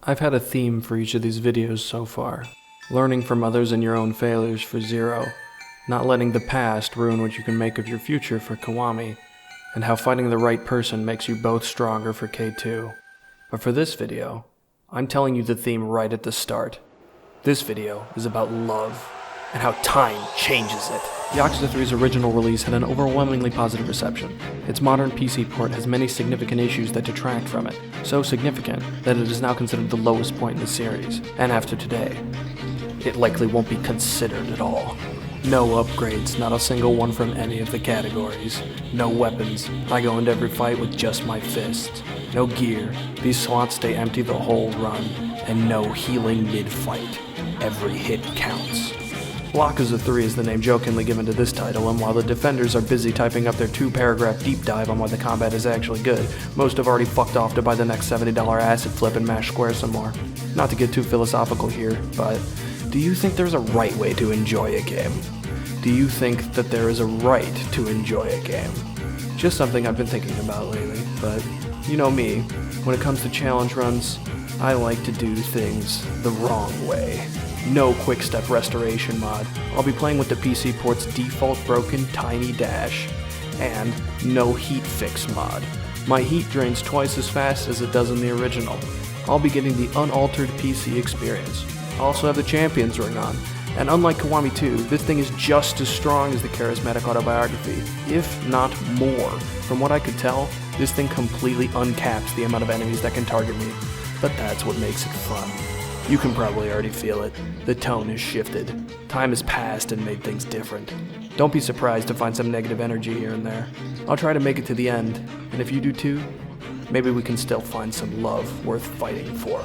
I've had a theme for each of these videos so far. Learning from others and your own failures for Zero. Not letting the past ruin what you can make of your future for Kiwami. And how fighting the right person makes you both stronger for K2. But for this video, I'm telling you the theme right at the start. This video is about love, and how time changes it. Yakuza 3's original release had an overwhelmingly positive reception. Its modern PC port has many significant issues that detract from it, so significant that it is now considered the lowest point in the series, and after today, it likely won't be considered at all. No upgrades, not a single one from any of the categories. No weapons, I go into every fight with just my fists. No gear, these slots stay empty the whole run, and no healing mid-fight. Every hit counts. Yakuza 3 is the name jokingly given to this title, and while the defenders are busy typing up their 2-paragraph deep dive on why the combat is actually good, most have already fucked off to buy the next $70 acid flip and mash square some more. Not to get too philosophical here, but do you think there's a right way to enjoy a game? Do you think that there is a right to enjoy a game? Just something I've been thinking about lately, but you know me, when it comes to challenge runs, I like to do things the wrong way. No quick step restoration mod. I'll be playing with the PC port's default broken tiny dash. And no heat fix mod. My heat drains twice as fast as it does in the original. I'll be getting the unaltered PC experience. I also have the Champions ring on. And unlike Kiwami 2, this thing is just as strong as the Charismatic autobiography, if not more. From what I could tell, this thing completely uncaps the amount of enemies that can target me. But that's what makes it fun. You can probably already feel it. The tone has shifted. Time has passed and made things different. Don't be surprised to find some negative energy here and there. I'll try to make it to the end, and if you do too, maybe we can still find some love worth fighting for.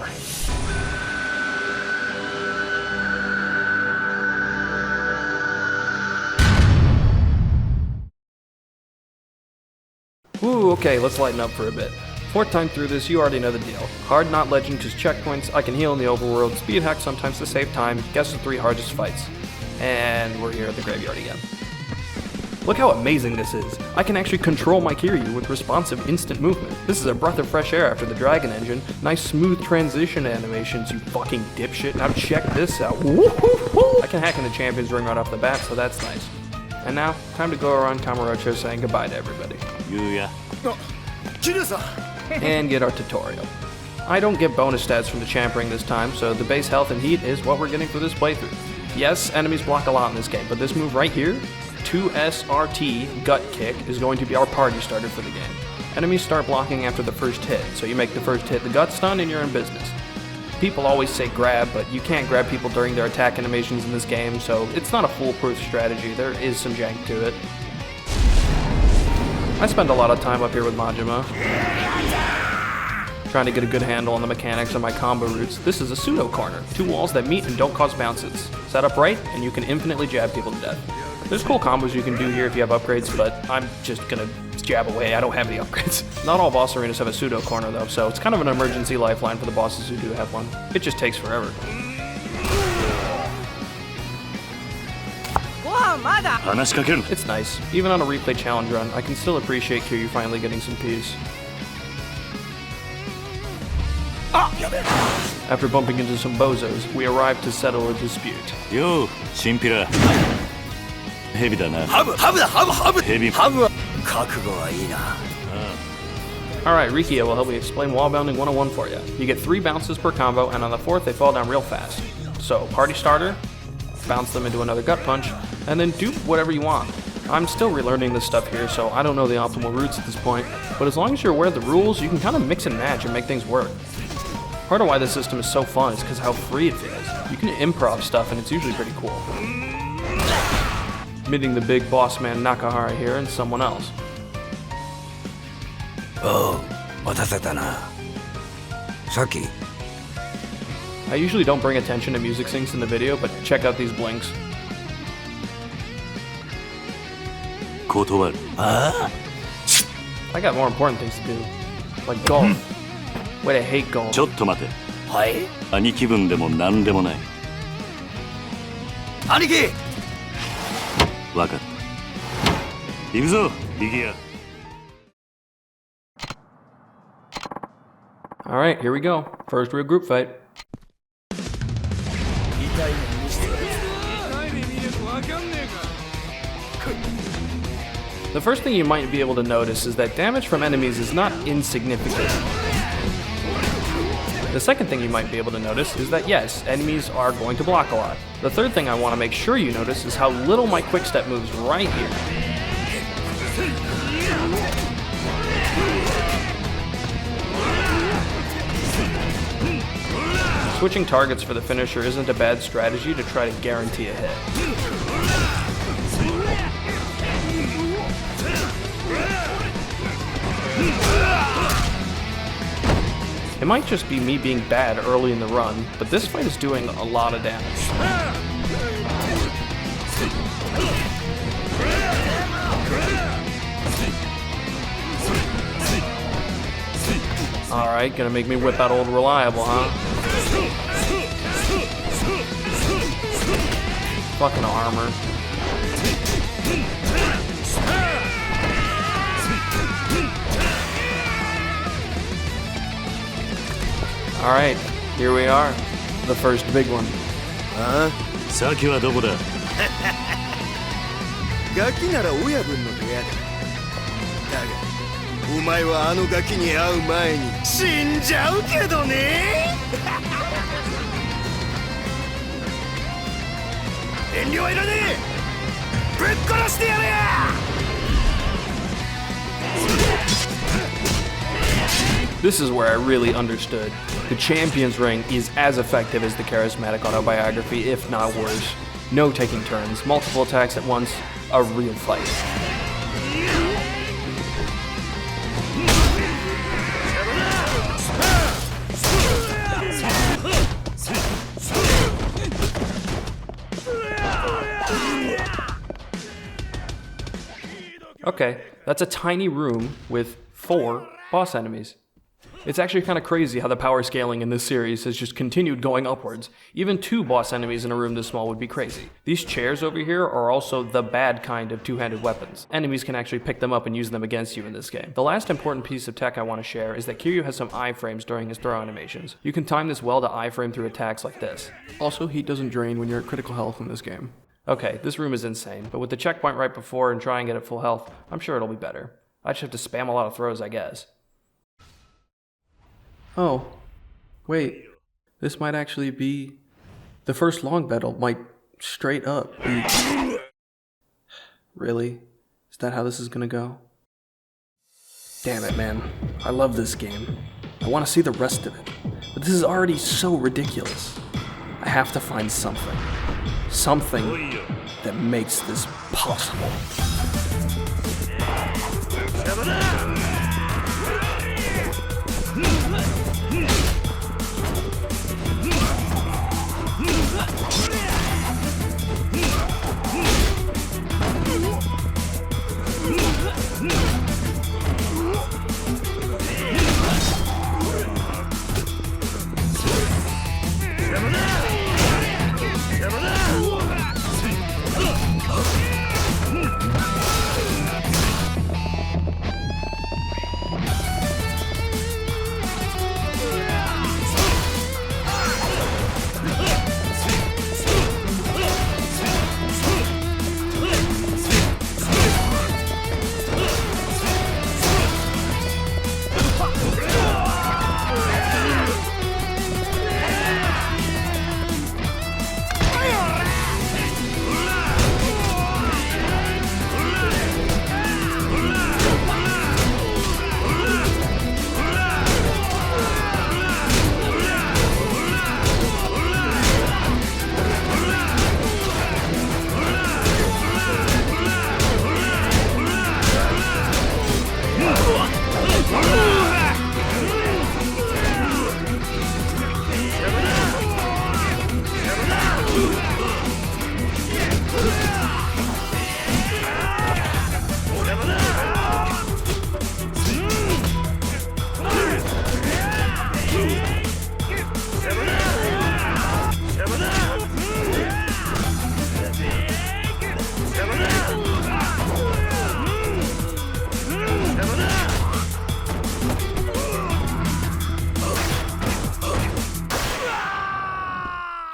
Ooh, okay, let's lighten up for a bit. Fourth time through this, you already know the deal. Hard, not legend, cause checkpoints, I can heal in the overworld, speed hack sometimes to save time, guess the 3 hardest fights. And we're here at the graveyard again. Look how amazing this is. I can actually control my Kiryu with responsive instant movement. This is a breath of fresh air after the Dragon Engine. Nice smooth transition animations, you fucking dipshit. Now check this out. Woo-hoo-hoo! I can hack in the Champions ring right off the bat, so that's nice. And now, time to go around Kamurocho saying goodbye to everybody. Yuya. And get our tutorial. I don't get bonus stats from the champ ring this time, so the base health and heat is what we're getting for this playthrough. Yes, enemies block a lot in this game, but this move right here, 2SRT Gut Kick, is going to be our party starter for the game. Enemies start blocking after the first hit, so you make the first hit the gut stun and you're in business. People always say grab, but you can't grab people during their attack animations in this game, so it's not a foolproof strategy. There is some jank to it. I spend a lot of time up here with Majima, trying to get a good handle on the mechanics of my combo routes. This is a pseudo corner, 2 walls that meet and don't cause bounces. Set up right, and you can infinitely jab people to death. There's cool combos you can do here if you have upgrades, but I'm just gonna jab away. I don't have any upgrades. Not all boss arenas have a pseudo corner though, so it's kind of an emergency lifeline for the bosses who do have one. It just takes forever. It's nice. Even on a replay challenge run, I can still appreciate Kiryu finally getting some peace. After bumping into some bozos, we arrive to settle a dispute. Yo, Shinpira. Heavy da na. Heavy. Alright, Rikiya will help me explain wall bounding 101 for you. You get 3 bounces per combo, and on the 4th they fall down real fast. So, party starter, bounce them into another gut punch, and then dupe whatever you want. I'm still relearning this stuff here, so I don't know the optimal routes at this point, but as long as you're aware of the rules, you can kind of mix and match and make things work. Part of why this system is so fun is because how free it feels. You can improv stuff and it's usually pretty cool. Meeting the big boss man Nakahara here and someone else. Oh, Saki. I usually don't bring attention to music syncs in the video, but check out these blinks. I got more important things to do, like golf. Wait, I hate golf. ちょっと待て。はい。兄貴分でもなんでもない。兄貴。わかった。行くぞ、リギア。Alright, here we go. First real group fight. The first thing you might be able to notice is that damage from enemies is not insignificant. The second thing you might be able to notice is that yes, enemies are going to block a lot. The third thing I want to make sure you notice is how little my quick step moves right here. Switching targets for the finisher isn't a bad strategy to try to guarantee a hit. It might just be me being bad early in the run, but this fight is doing a lot of damage. Alright, gonna make me whip out old reliable, huh? Fucking armor. Alright, here we are. The first big one. 先はどこだ？ガキなら親分の部屋だ。だが、お前はあのガキに会う前に死んじゃうけどね。遠慮はいらねえ。ぶっ殺してやれや。This is where I really understood. The Champion's Ring is as effective as the Charismatic autobiography, if not worse. No taking turns, multiple attacks at once, a real fight. Okay, that's a tiny room with 4 boss enemies. It's actually kind of crazy how the power scaling in this series has just continued going upwards. Even 2 boss enemies in a room this small would be crazy. These chairs over here are also the bad kind of two-handed weapons. Enemies can actually pick them up and use them against you in this game. The last important piece of tech I want to share is that Kiryu has some iframes during his throw animations. You can time this well to iframe through attacks like this. Also, heat doesn't drain when you're at critical health in this game. Okay, this room is insane, but with the checkpoint right before and try and get it full health, I'm sure it'll be better. I just have to spam a lot of throws, I guess. Oh, wait, this might actually be... The first long battle might straight up be... Really? Is that how this is gonna go? Damn it, man. I love this game. I want to see the rest of it. But this is already so ridiculous. I have to find something. Something that makes this possible.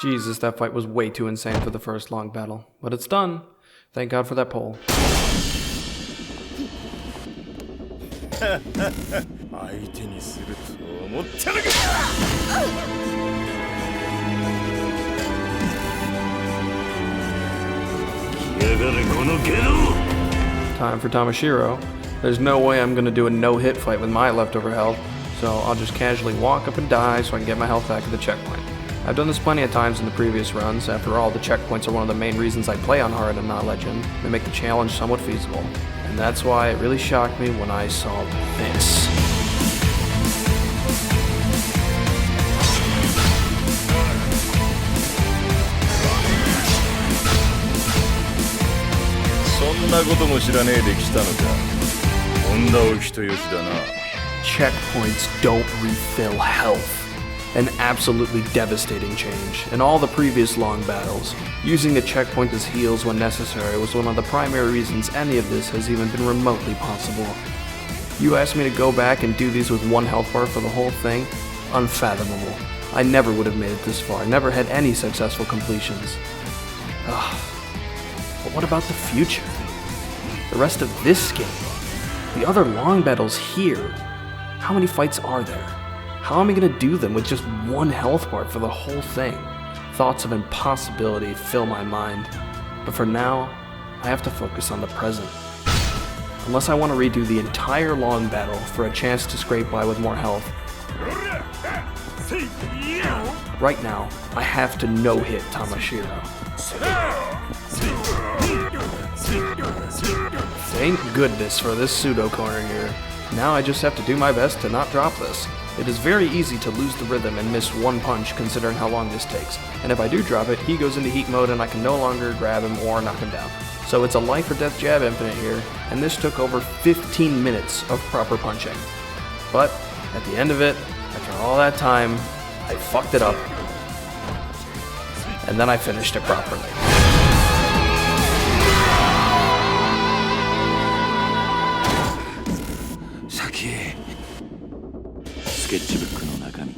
Jesus, that fight was way too insane for the first long battle. But it's done. Thank God for that pole. 相手にすると思ったのか。来やがれこのゲロ。 Time for Tamashiro. There's no way I'm gonna do a no-hit fight with my leftover health, so I'll just casually walk up and die so I can get my health back at the checkpoint. I've done this plenty of times in the previous runs. After all, the checkpoints are one of the main reasons I play on hard and not legend. They make the challenge somewhat feasible. And that's why it really shocked me when I saw this. Checkpoints don't refill health. An absolutely devastating change. In all the previous long battles, using a checkpoint as heals when necessary was one of the primary reasons any of this has even been remotely possible. You asked me to go back and do these with one health bar for the whole thing? Unfathomable. I never would have made it this far, never had any successful completions. Ugh. But what about the future? The rest of this game? The other long battles here? How many fights are there? How am I going to do them with just one health bar for the whole thing? Thoughts of impossibility fill my mind. But for now, I have to focus on the present. Unless I want to redo the entire long battle for a chance to scrape by with more health. Right now, I have to no-hit Tamashiro. Thank goodness for this pseudo corner here. Now I just have to do my best to not drop this. It is very easy to lose the rhythm and miss one punch considering how long this takes, and if I do drop it, he goes into heat mode and I can no longer grab him or knock him down. So it's a life or death jab infinite here, and this took over 15 minutes of proper punching. But at the end of it, after all that time, I fucked it up, and then I finished it properly. Saki. スケッチブックの中身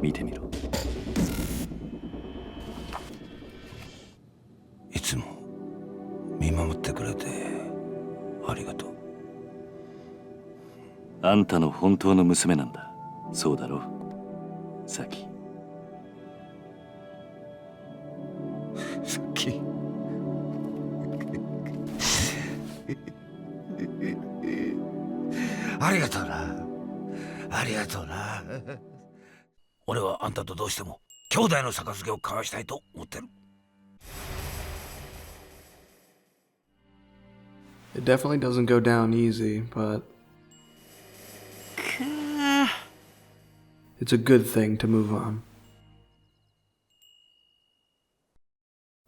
見てみろ。いつも見守ってくれてありがとう。あんたの本当の娘なんだ。そうだろ、サキ。サキ。ありがとうな。ありがとうな。俺はあんたとどうしても兄弟の杯を交わしたいと思ってる。It definitely doesn't go down easy, but it's a good thing to move on.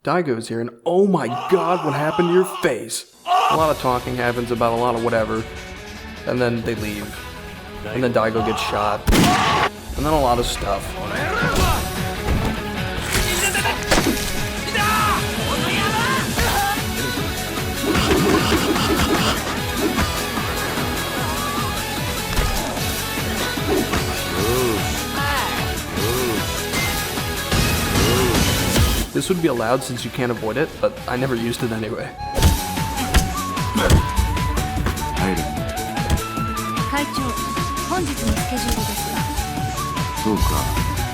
Daigo's here, and oh my god, what happened to your face? A lot of talking happens about a lot of whatever, and then they leave. And then Daigo gets shot. And then a lot of stuff. This would be allowed since you can't avoid it, but I never used it anyway. 会長、本日のスケジュールですが。そうか、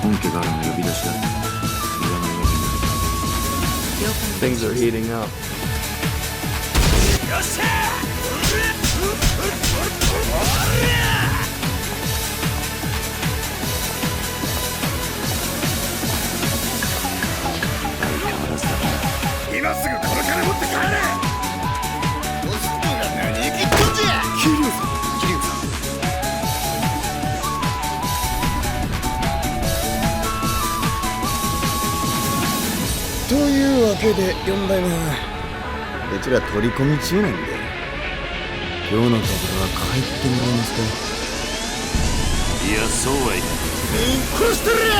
本家からの呼び出しだ。Things are heating up. To いうわけで4代目はこちら取り込み中なんで、今日のところは帰ってもらえますか。いや、そうはいかん。殺してるや。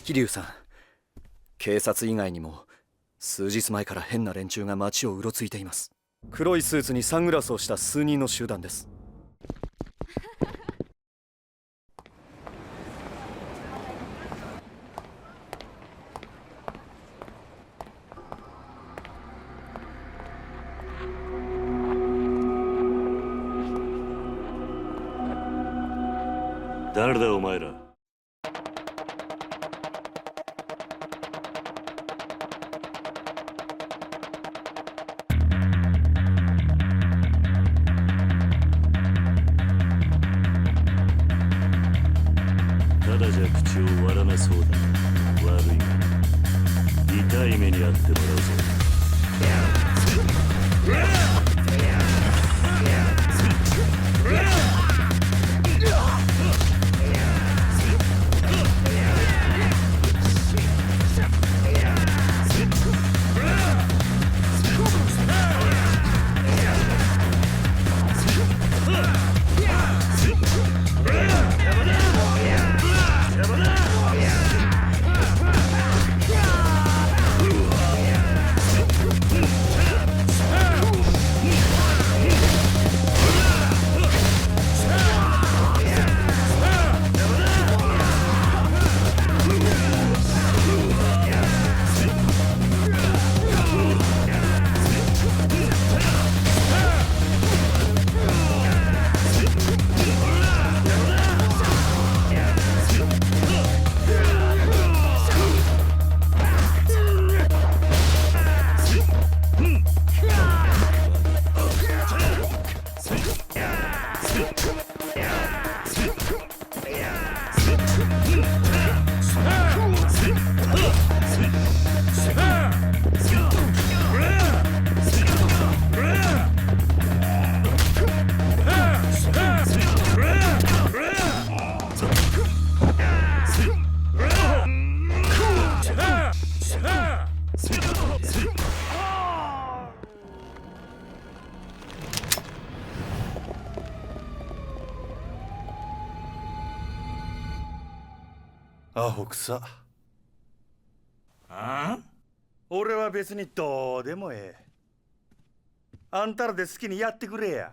桐生さん、警察以外にも数日前から変な連中が街をうろついています。黒いスーツにサングラスをした数人の集団です。誰だお前ら。ただじゃ口を割らなそうだ。悪いが痛い目に遭ってもらうぞ。アホくさ。俺は別にどうでもええ。あんたらで好きにやってくれや。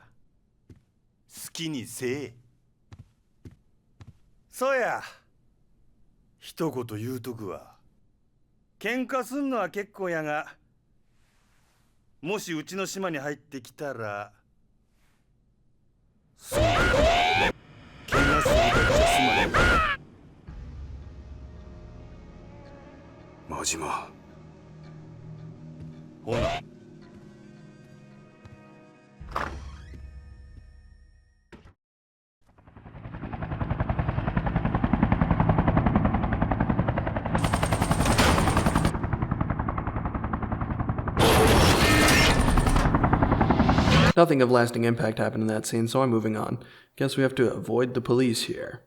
好きにせえ。そうや、一言言うとくわ。喧嘩すんのは結構やが、もしうちの島に入ってきたらそう怪我するだけじゃ済まない。真島。ほな。Nothing of lasting impact happened in that scene, so I'm moving on. Guess we have to avoid the police here.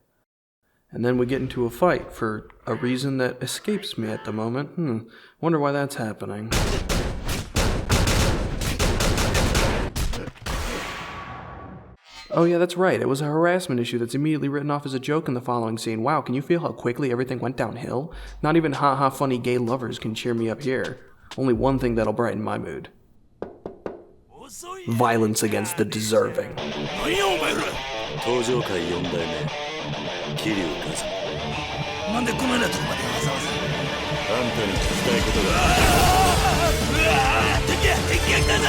And then we get into a fight for a reason that escapes me at the moment. Wonder why that's happening. Oh yeah, that's right. It was a harassment issue that's immediately written off as a joke in the following scene. Wow, can you feel how quickly everything went downhill? Not even ha-ha funny gay lovers can cheer me up here. Only one thing that'll brighten my mood. Violence against the deserving. 登場界4代目桐生一馬。なんでこのようなとこまでわざわざ。あんたに聞きたいことがある。敵が来たぜ。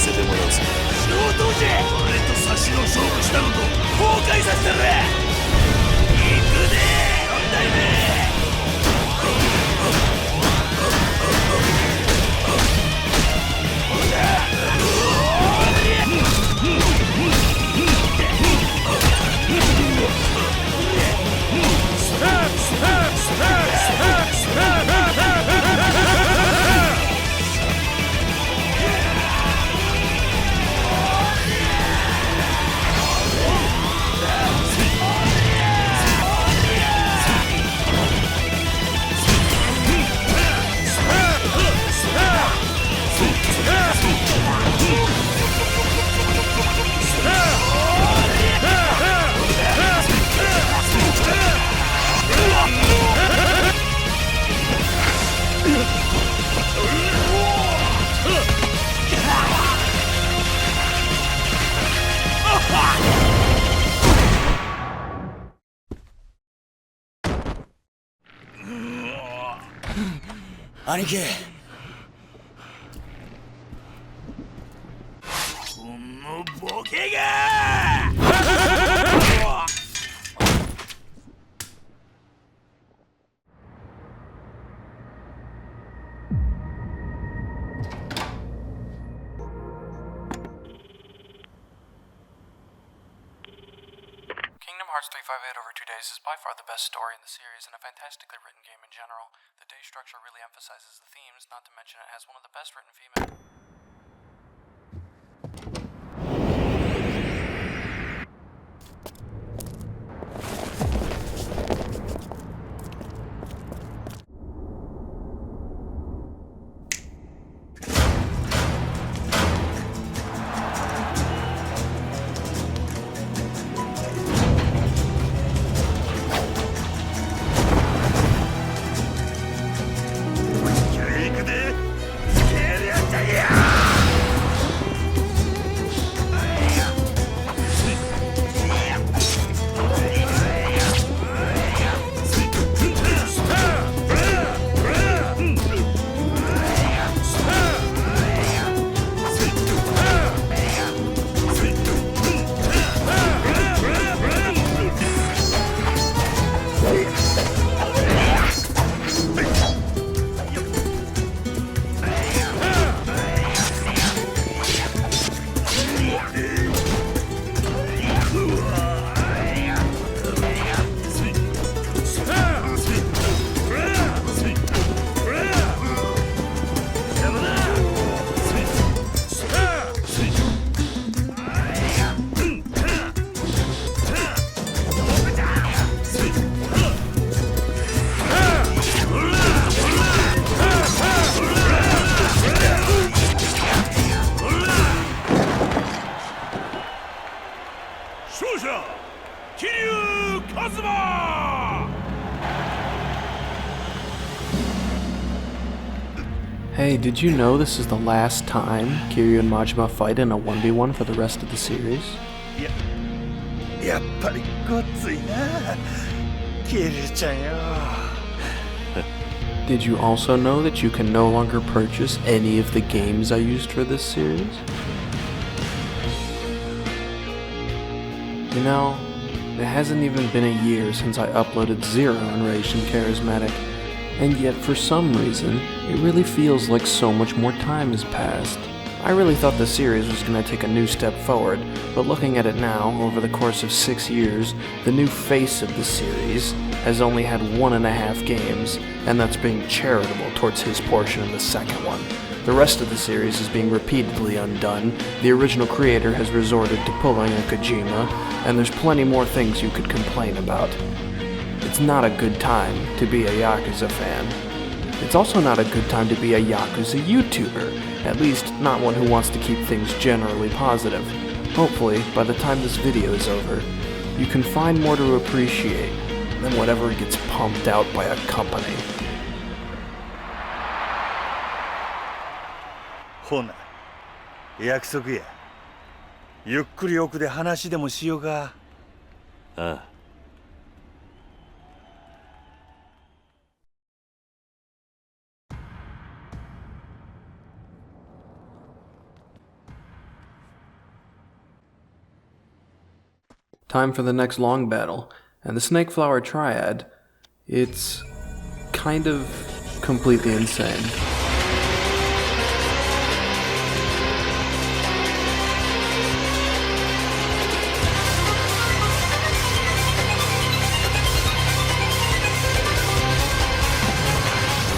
せてもらうぞ。上等じゃ。俺と差しの勝負したこと後悔させてる。行くで4代目。兄貴、このボケがKingdom Hearts 358 over 2 days is by far the best story in the series and a fantastically written game in general. The day structure really emphasizes the themes, not to mention it has one of the best written female... Hey, did you know this is the last time Kiryu and Majima fight in a 1v1 for the rest of the series? やっぱりごっついな、キリュウちゃんよ。Did you also know that you can no longer purchase any of the games I used for this series? You know, it hasn't even been a year since I uploaded Zero Enraged and Charismatic, and yet for some reason, it really feels like so much more time has passed. I really thought the series was going to take a new step forward, but looking at it now, over the course of 6 years, the new face of the series has only had 1.5 games, and that's being charitable towards his portion of the second one. The rest of the series is being repeatedly undone, the original creator has resorted to pulling a Kojima, and there's plenty more things you could complain about. It's not a good time to be a Yakuza fan. It's also not a good time to be a Yakuza YouTuber, at least not one who wants to keep things generally positive. Hopefully, by the time this video is over, you can find more to appreciate than whatever gets pumped out by a company. ほな、約束や。ゆっくり奥で話でもしようか。ああ。Time for the next long battle, and the Snake Flower Triad, it's kind of completely insane.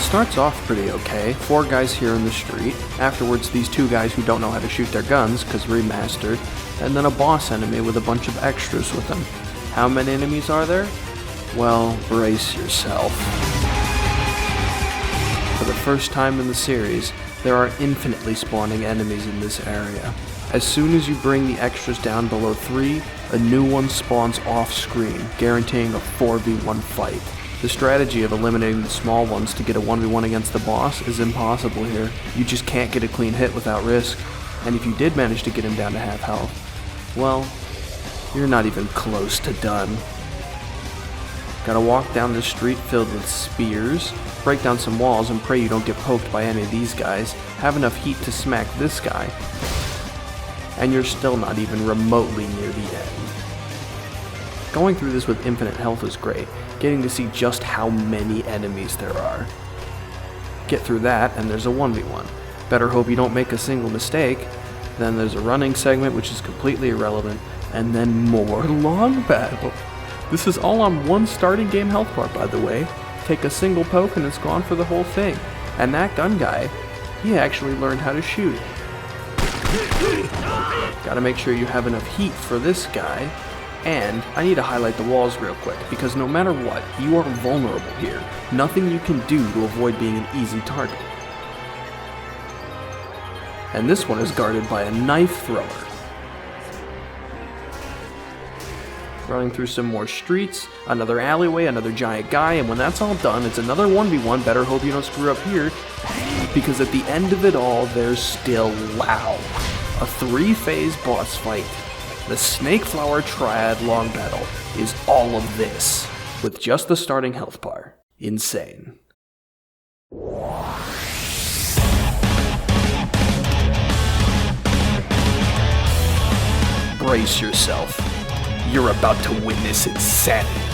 Starts off pretty okay, 4 guys here in the street, afterwards these 2 guys who don't know how to shoot their guns, cause remastered, and then a boss enemy with a bunch of extras with them. How many enemies are there? Well, brace yourself. For the first time in the series, there are infinitely spawning enemies in this area. As soon as you bring the extras down below 3, a new one spawns off screen, guaranteeing a 4v1 fight. The strategy of eliminating the small ones to get a 1v1 against the boss is impossible here. You just can't get a clean hit without risk, and if you did manage to get him down to half health, well, you're not even close to done. Gotta walk down this street filled with spears, break down some walls and pray you don't get poked by any of these guys, have enough heat to smack this guy, and you're still not even remotely near the end. Going through this with infinite health is great, getting to see just how many enemies there are. Get through that and there's a 1v1. Better hope you don't make a single mistake. Then there's a running segment which is completely irrelevant, and then more long battle. This is all on one starting game health bar, by the way. Take a single poke and it's gone for the whole thing. And that gun guy, he actually learned how to shoot. Gotta make sure you have enough heat for this guy. And I need to highlight the walls real quick, because no matter what, you are vulnerable here. Nothing you can do to avoid being an easy target. And this one is guarded by a knife thrower. Running through some more streets, another alleyway, another giant guy, and when that's all done, it's another 1v1. Better hope you don't screw up here, because at the end of it all, there's still Lau. A 3-phase boss fight. The Snake Flower Triad long battle is all of this, with just the starting health bar. Insane. Brace yourself. You're about to witness insanity.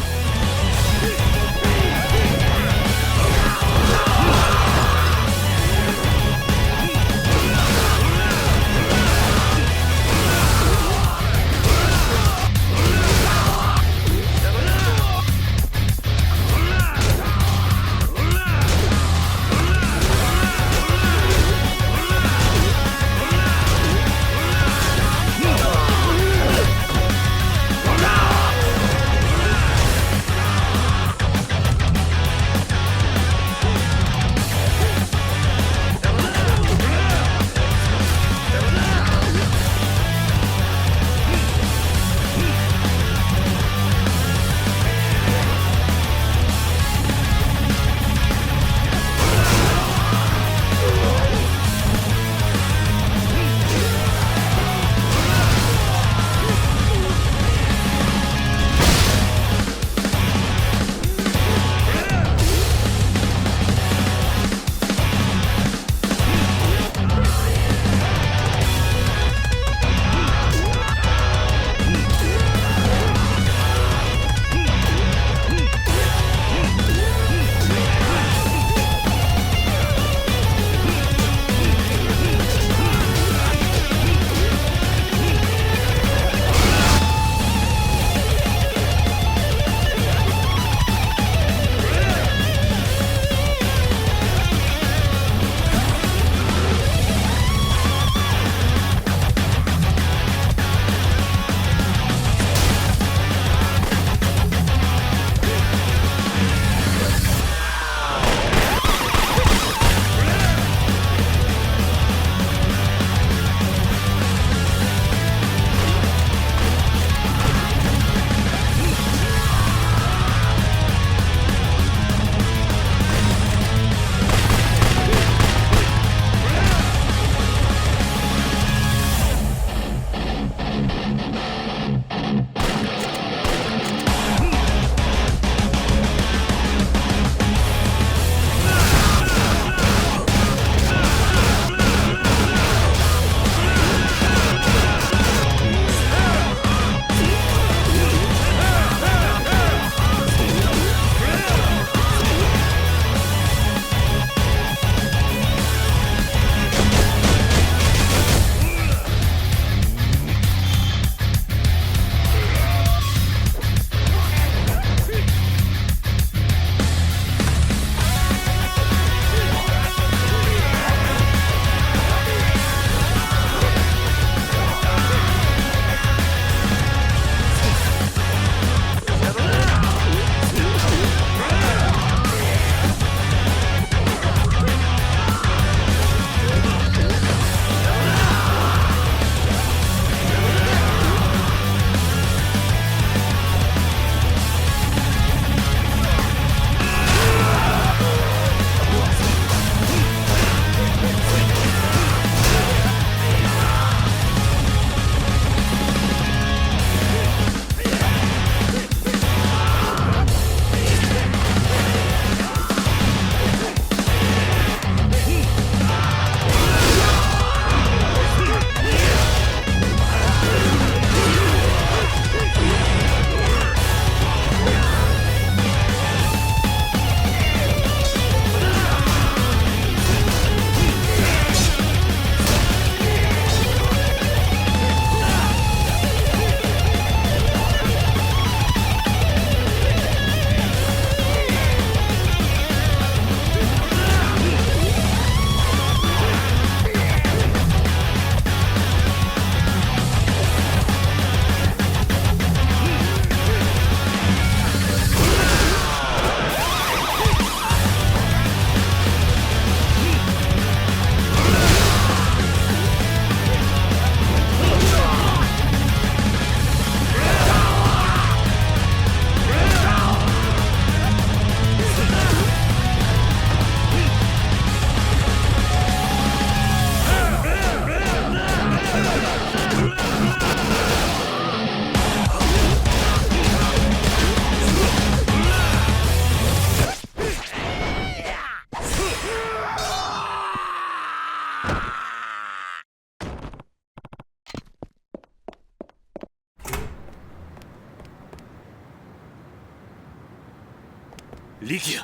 力也。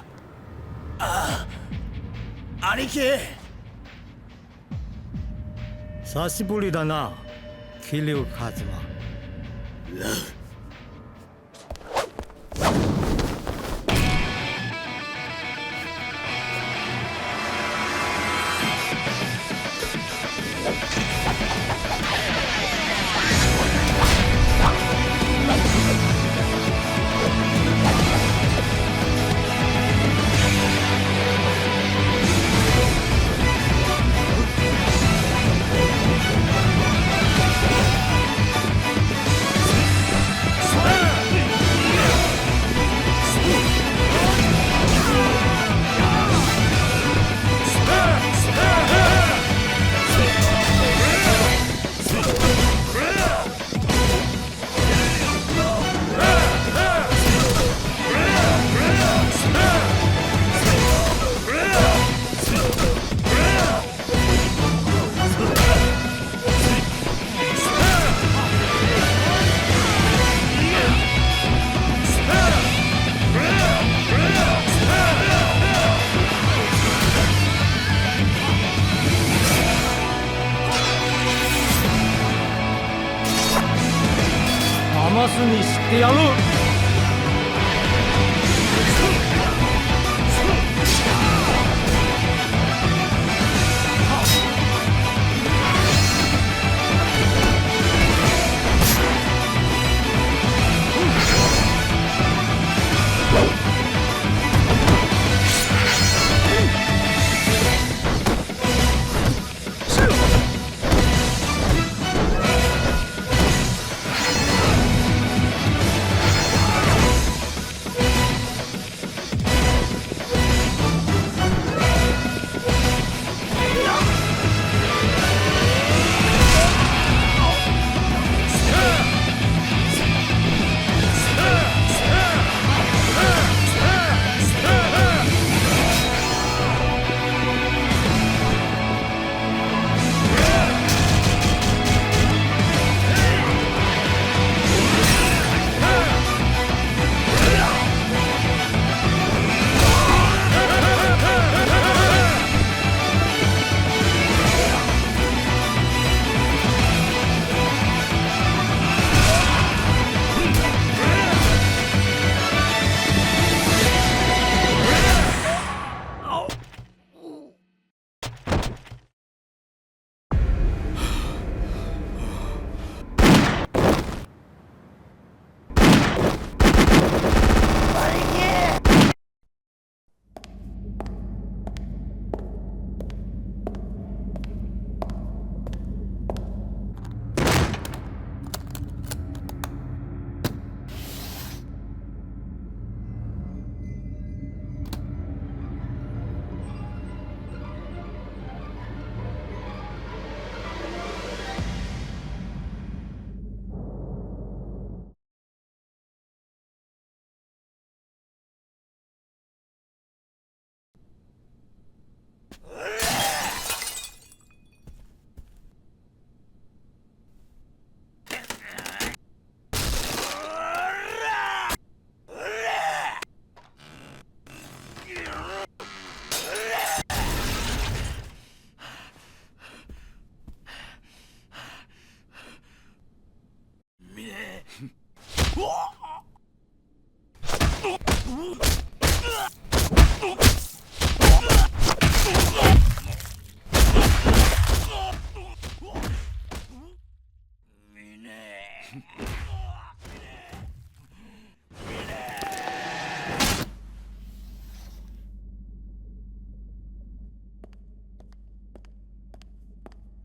ああ、兄貴。久しぶりだな、桐生一馬。ラウ。マスにしてやる。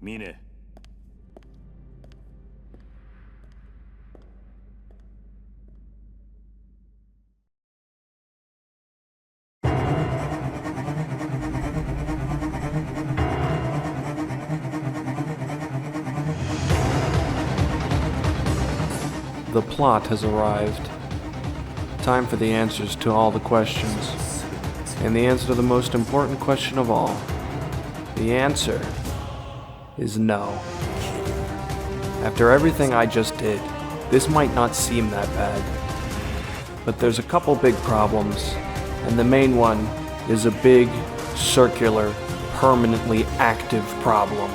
ミネ。The plot has arrived. Time for the answers to all the questions. And the answer to the most important question of all. The answer is no. After everything I just did, this might not seem that bad. But there's a couple big problems, and the main one is a big, circular, permanently active problem.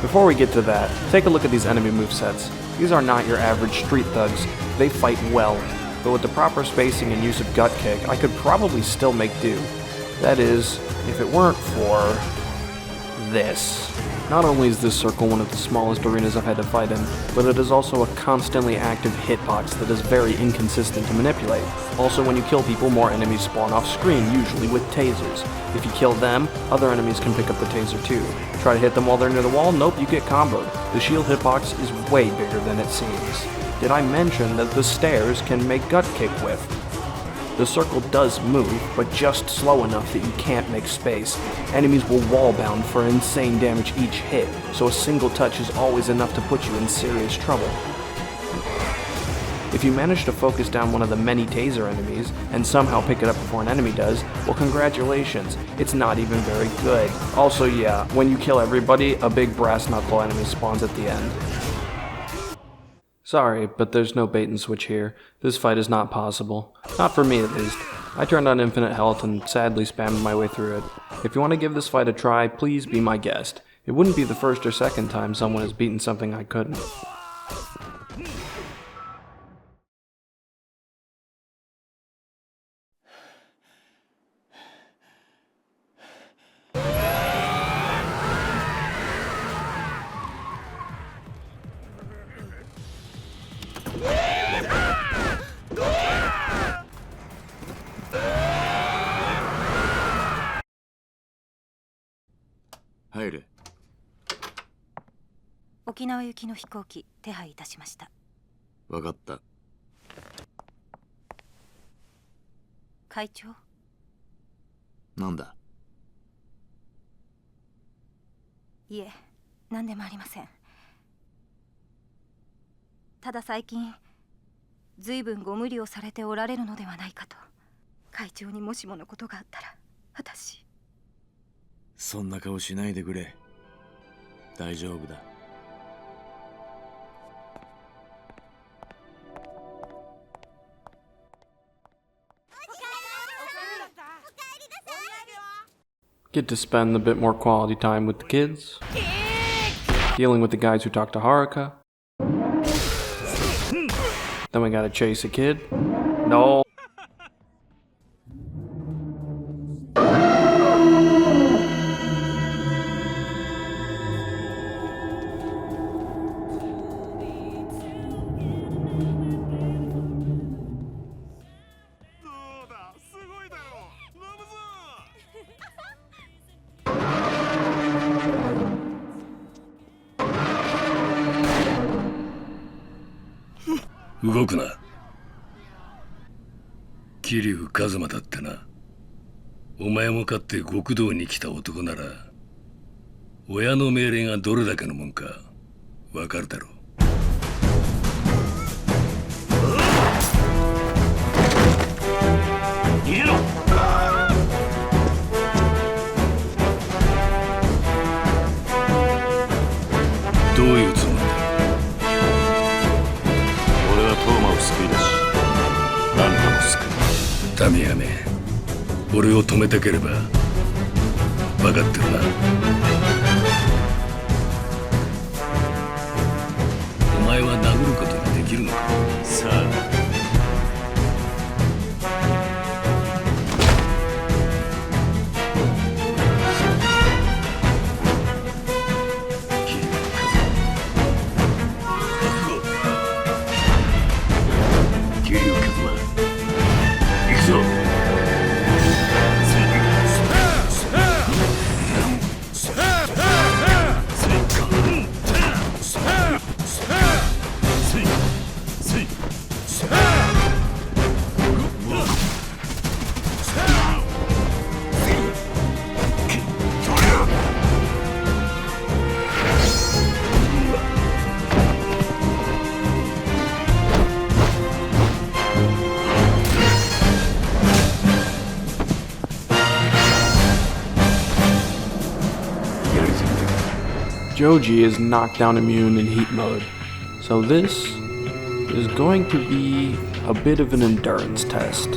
Before we get to that, take a look at these enemy movesets. These are not your average street thugs. They fight well, but with the proper spacing and use of gut kick, I could probably still make do. That is, if it weren't for this. Not only is this circle one of the smallest arenas I've had to fight in, but it is also a constantly active hitbox that is very inconsistent to manipulate. Also, when you kill people, more enemies spawn off screen, usually with tasers. If you kill them, other enemies can pick up the taser too. Try to hit them while they're near the wall? Nope, you get comboed. The shield hitbox is way bigger than it seems. Did I mention that the stairs can make gut kick with? The circle does move, but just slow enough that you can't make space. Enemies will wallbound for insane damage each hit, so a single touch is always enough to put you in serious trouble. If you manage to focus down one of the many taser enemies, and somehow pick it up before an enemy does, well, congratulations, it's not even very good. Also, yeah, when you kill everybody, a big brass knuckle enemy spawns at the end. Sorry, but there's no bait and switch here. This fight is not possible. Not for me, at least. I turned on infinite health and sadly spammed my way through it. If you want to give this fight a try, please be my guest. It wouldn't be the first or second time someone has beaten something I couldn't.入る。沖縄行きの飛行機手配いたしました。わかった。会長。なんだ。いえ、何でもありません。ただ最近ずいぶんご無理をされておられるのではないかと。会長にもしものことがあったら私。そんな顔しないでくれ。大丈夫だ。Get to spend a bit more quality time with the kids, dealing with the guys who talk to Haruka. Then we gotta chase a kid. No. Huh. 動くな。桐生一馬だってな。お前もかって極道に来た男なら、親の命令がどれだけのもんかわかるだろう。逃げろ。どういうつもりだ。俺はトーマを救い出し、あんたも救う。ダメやめ。俺を止めたければ分かってるな。お前は殴ることができるのか。さあ。Joji is knockdown immune in heat mode, so this is going to be a bit of an endurance test.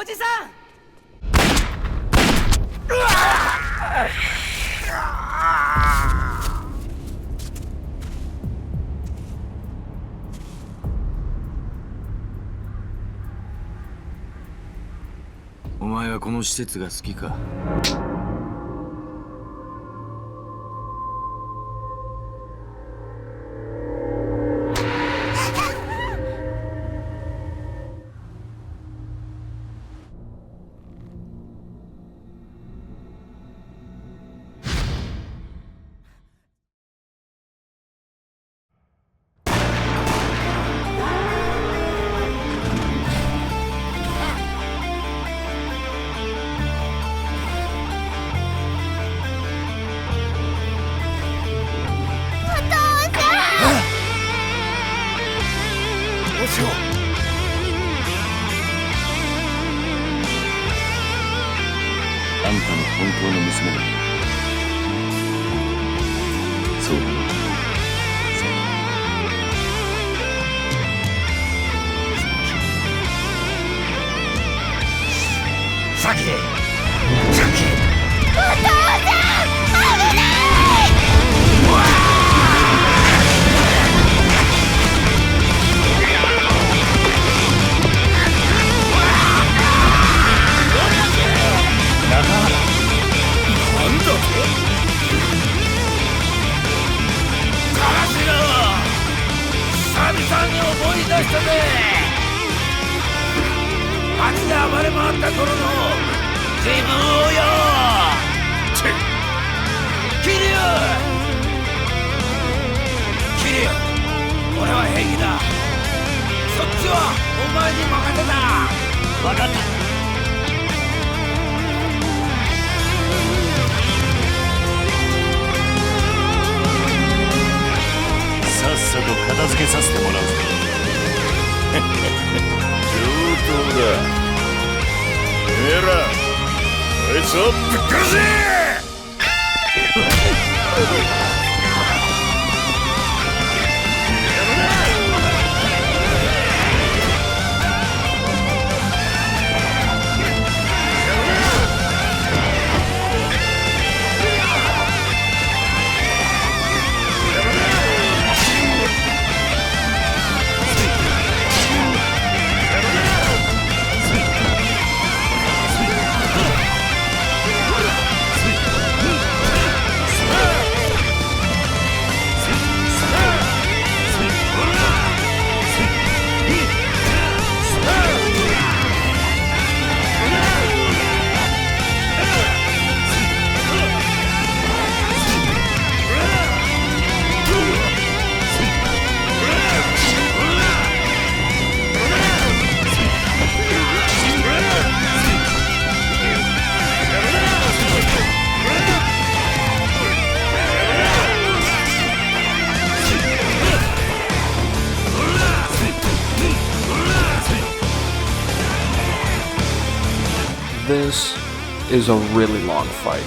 じさん。お前はこの施設が好きか？あんたの本当の娘だ。そうだな。サキ、お父さん、危ない！久々に思い出したぜ。街で暴れ回った頃の自分をよ。キリュウ、俺は平気だ。そっちはお前に任せた。分かった。さっさと片付けさせてもらうぞ。上等だ。てめえら、あいつをぶっ殺せ！This is a really long fight.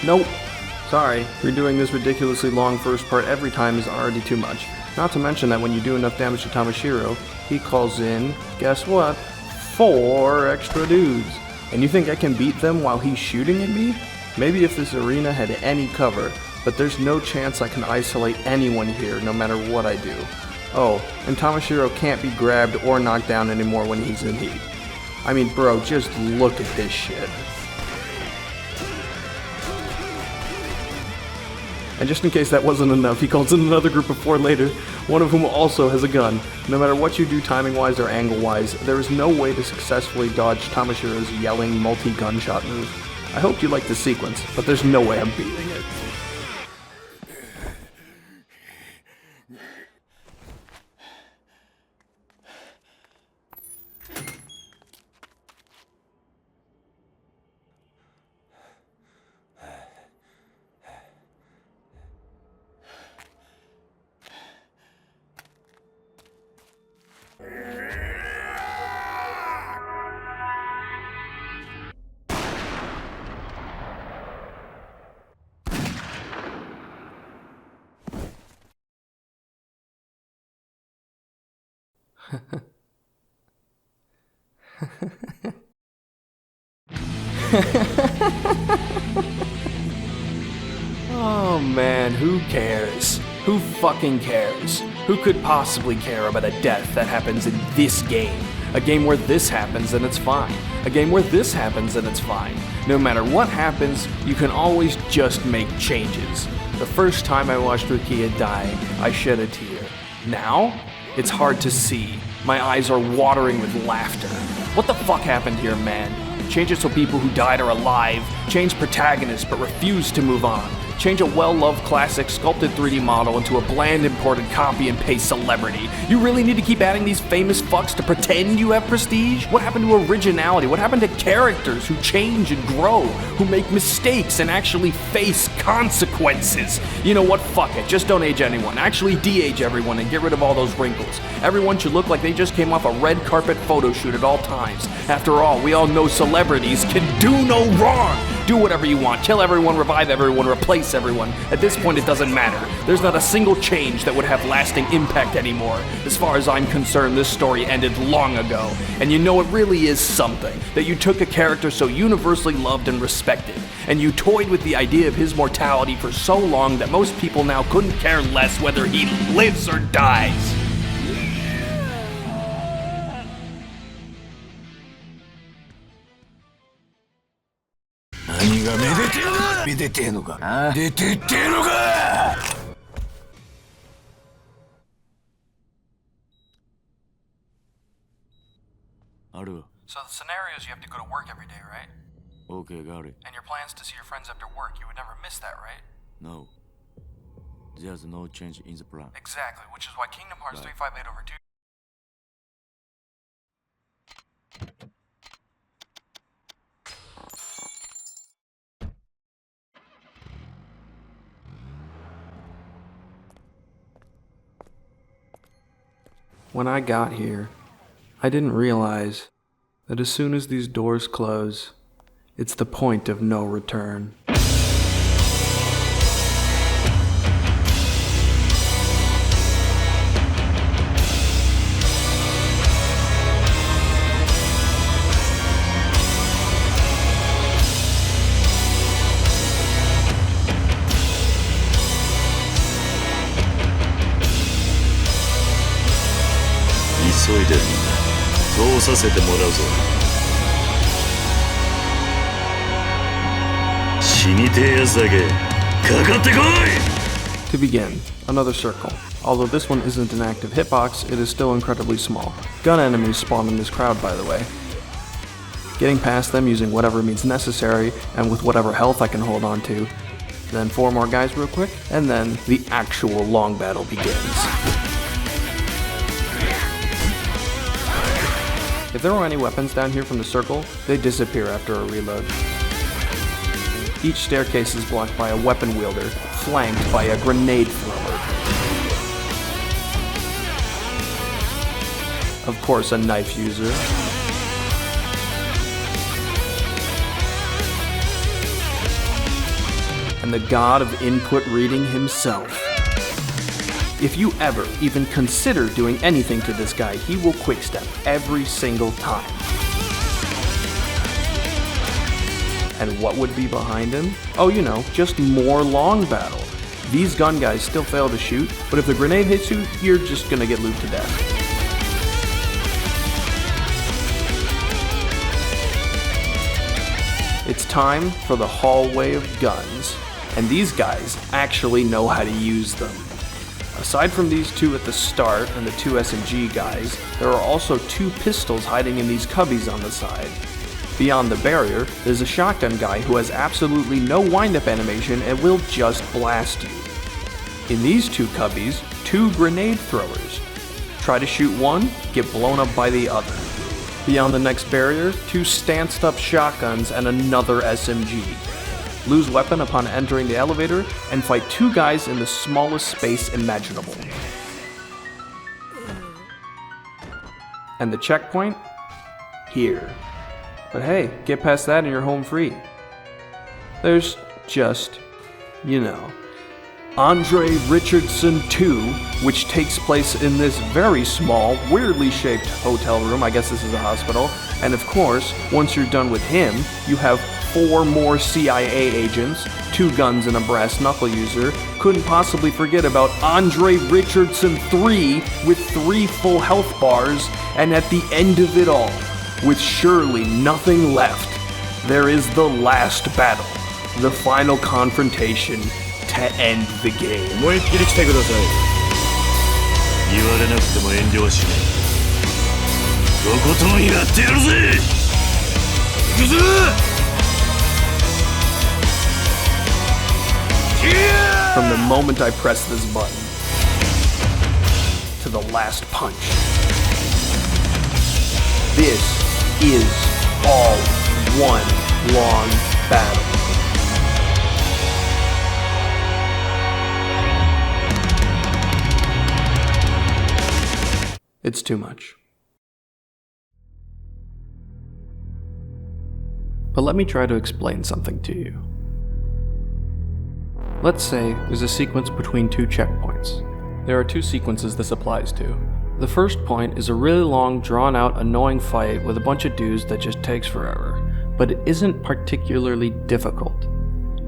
Nope. Sorry, redoing this ridiculously long first part every time is already too much. Not to mention that when you do enough damage to Tamashiro, he calls in, guess what? 4 extra dudes. And you think I can beat them while he's shooting at me? Maybe if this arena had any cover, but there's no chance I can isolate anyone here no matter what I do. Oh, and Tamashiro can't be grabbed or knocked down anymore when he's in heat. I mean, bro, just look at this shit. And just in case that wasn't enough, he calls in another group of 4 later, one of whom also has a gun. No matter what you do timing-wise or angle-wise, there is no way to successfully dodge Tamashiro's yelling multi-gunshot move. I hope you like the sequence, but there's no way I'm beating it. Oh man, who cares? Who fucking cares? Who could possibly care about a death that happens in this game? A game where this happens and it's fine. A game where this happens and it's fine. No matter what happens, you can always just make changes. The first time I watched Rukia die, I shed a tear. Now, it's hard to see. My eyes are watering with laughter. What the fuck happened here, man? Change it so people who died are alive. Change protagonists but refuse to move on. Change a well-loved classic sculpted 3D model into a bland imported copy and paste celebrity. You really need to keep adding these famous fucks to pretend you have prestige? What happened to originality? What happened to characters who change and grow, who make mistakes and actually face consequences? You know what, fuck it, just don't age anyone. Actually de-age everyone and get rid of all those wrinkles. Everyone should look like they just came off a red carpet photo shoot at all times. After all, we all know celebrities can do no wrong. Do whatever you want, kill everyone, revive everyone, replace everyone. At this point, it doesn't matter. There's not a single change that would have lasting impact anymore. As far as I'm concerned, this story ended long ago. And you know, it really is something that you took a character so universally loved and respected, and you toyed with the idea of his mortality for so long that most people now couldn't care less whether he lives or dies. So the scenario is you have to go to work every day, right? Okay, got it. And your plans to see your friends after work, you would never miss that, right? No. There's no change in the plan. Exactly, which is why Kingdom Hearts 358 over 2... When I got here, I didn't realize that as soon as these doors close, it's the point of no return. To begin, another circle. Although this one isn't an active hitbox, it is still incredibly small. Gun enemies spawn in this crowd, by the way. getting past them using whatever means necessary and with whatever health I can hold on to. Then 4 more guys real quick, and then the actual long battle begins. If there were any weapons down here from the circle, they disappear after a reload. Each staircase is blocked by a weapon wielder, flanked by a grenade thrower. Of course, a knife user. And the god of input reading himself. If you ever even consider doing anything to this guy, he will quickstep every single time. And what would be behind him? Oh, you know, just more long battle. These gun guys still fail to shoot, but if the grenade hits you, you're just gonna get looped to death. It's time for the hallway of guns, and these guys actually know how to use them. Aside from these 2 at the start and the 2 SMG guys, there are also 2 pistols hiding in these cubbies on the side. Beyond the barrier, there's a shotgun guy who has absolutely no wind-up animation and will just blast you. In these 2 cubbies, 2 grenade throwers. Try to shoot one, get blown up by the other. Beyond the next barrier, 2 stanced-up shotguns and another SMG. Lose weapon upon entering the elevator, and fight 2 guys in the smallest space imaginable. And the checkpoint? Here. But hey, get past that and you're home free. There's just, you know, Andre Richardson 2, which takes place in this very small, weirdly shaped hotel room. I guess this is a hospital. And of course, once you're done with him, you have 4 more CIA agents, 2 guns and a brass knuckle user. Couldn't possibly forget about Andre Richardson 3 with 3 full health bars, and at the end of it all, with surely nothing left, there is the last battle, the final confrontation to end the game. 思いっきり来てください。言われなくても遠慮はしない。とことんやってやるぜ。行くぞ。From the moment I press this button to the last punch, this is all one long battle. It's too much. But let me try to explain something to you. Let's say there's a sequence between 2 checkpoints. There are 2 sequences this applies to. The first point is a really long, drawn-out, annoying fight with a bunch of dudes that just takes forever, but it isn't particularly difficult.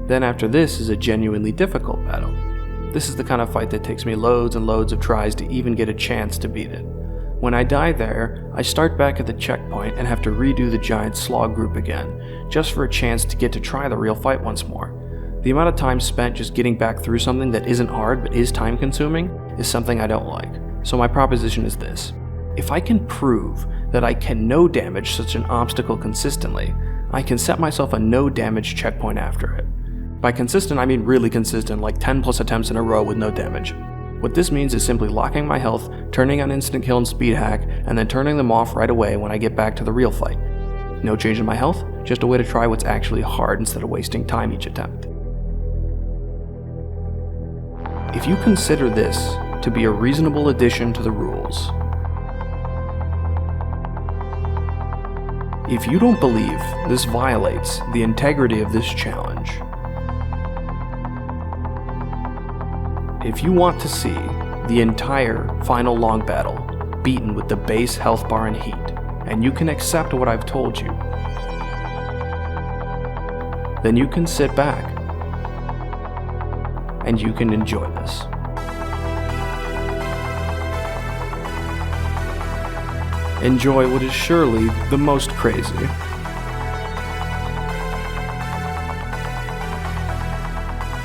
Then after this is a genuinely difficult battle. This is the kind of fight that takes me loads and loads of tries to even get a chance to beat it. When I die there, I start back at the checkpoint and have to redo the giant slog group again, just for a chance to get to try the real fight once more. The amount of time spent just getting back through something that isn't hard but is time consuming is something I don't like. So my proposition is this: if I can prove that I can no damage such an obstacle consistently, I can set myself a no damage checkpoint after it. By consistent, I mean really consistent, like 10 plus attempts in a row with no damage. What this means is simply locking my health, turning on instant kill and speed hack, and then turning them off right away when I get back to the real fight. No change in my health, just a way to try what's actually hard instead of wasting time each attempt. If you consider this to be a reasonable addition to the rules, if you don't believe this violates the integrity of this challenge, if you want to see the entire final long battle beaten with the base health bar and heat, and you can accept what I've told you, then you can sit back and you can enjoy this. Enjoy what is surely the most crazy,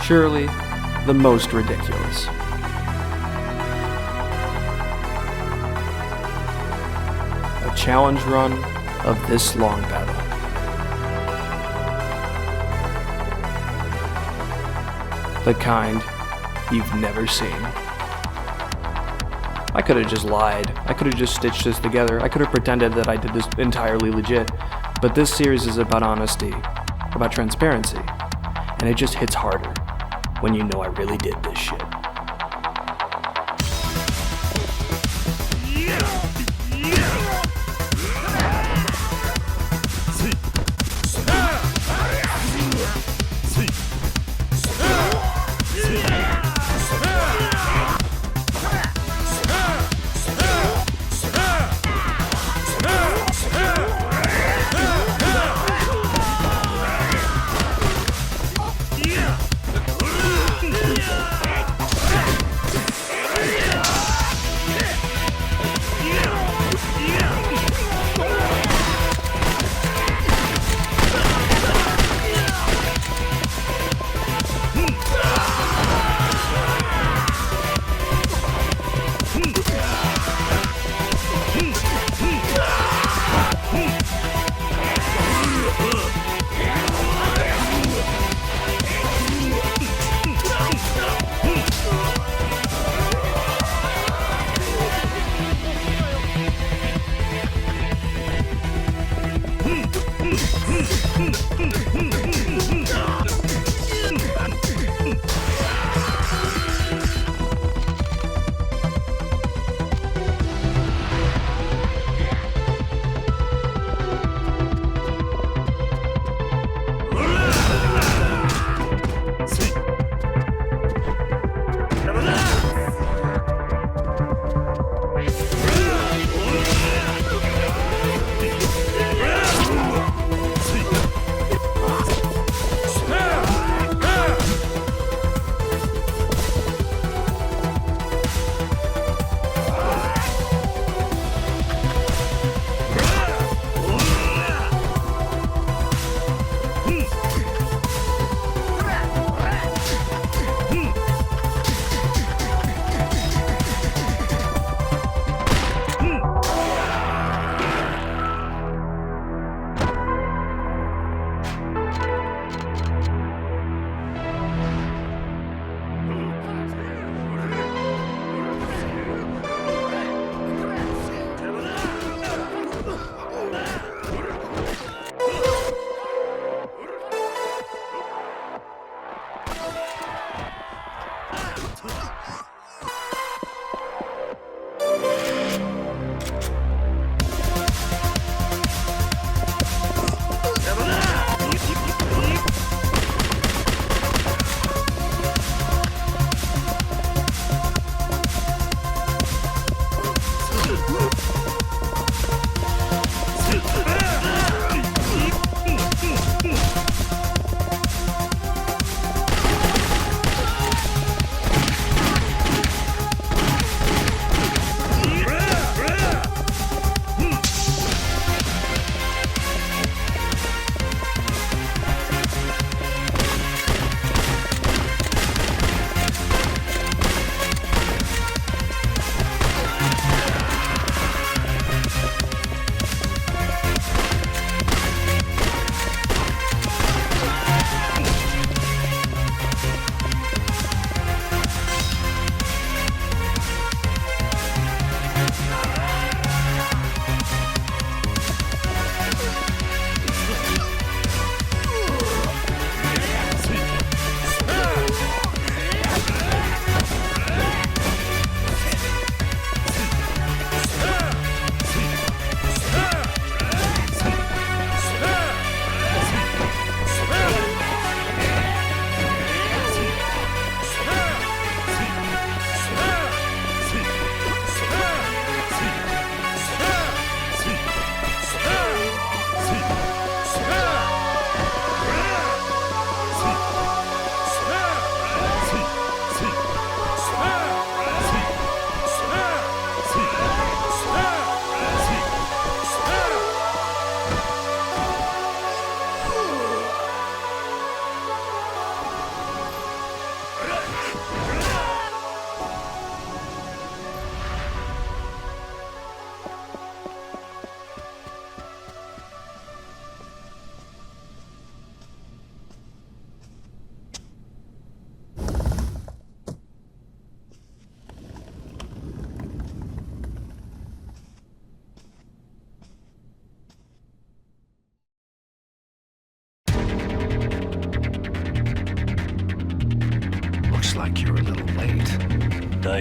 surely the most ridiculous, a challenge run of this long battle. The kind you've never seen. I could have just lied. I could have just stitched this together. I could have pretended that I did this entirely legit. But this series is about honesty, about transparency. And it just hits harder when you know I really did this shit.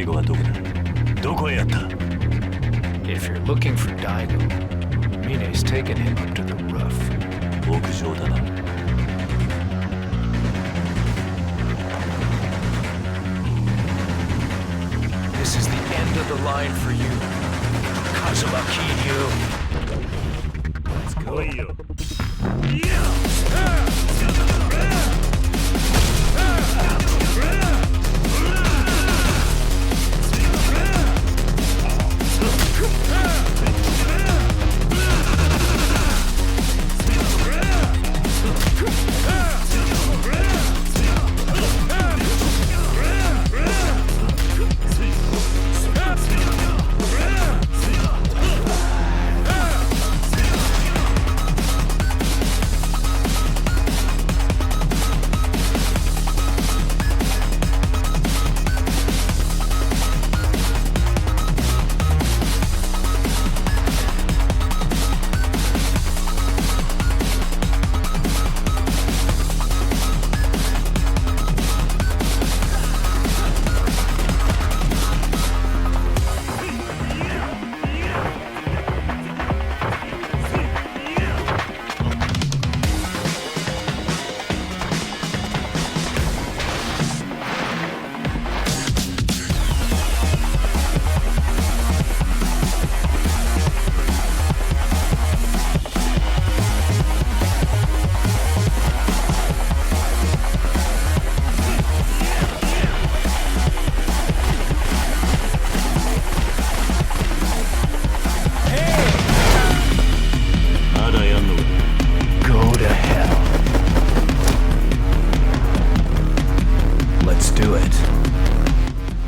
Daigo はどこだ？どこへやった？ If you're looking for Daigo, Mine's taken him up to the roof. 屋上だな。This is the end of the line for you. Kazama Kiryu. Let's go. 来いよ。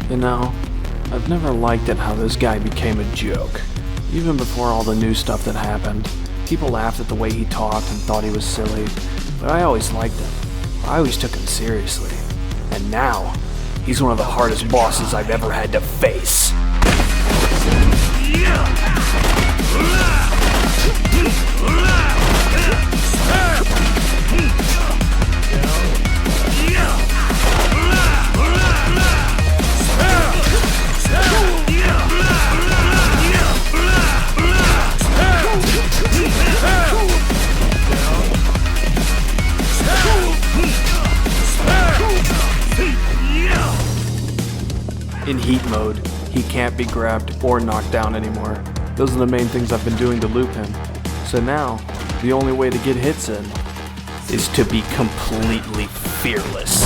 You know, I've never liked it how this guy became a joke. Even before all the new stuff that happened, people laughed at the way he talked and thought he was silly, but I always liked him. I always took him seriously. And now, he's one of the hardest bosses I've ever had to face. In heat mode, he can't be grabbed or knocked down anymore. Those are the main things I've been doing to loop him. So now, the only way to get hits in is to be completely fearless.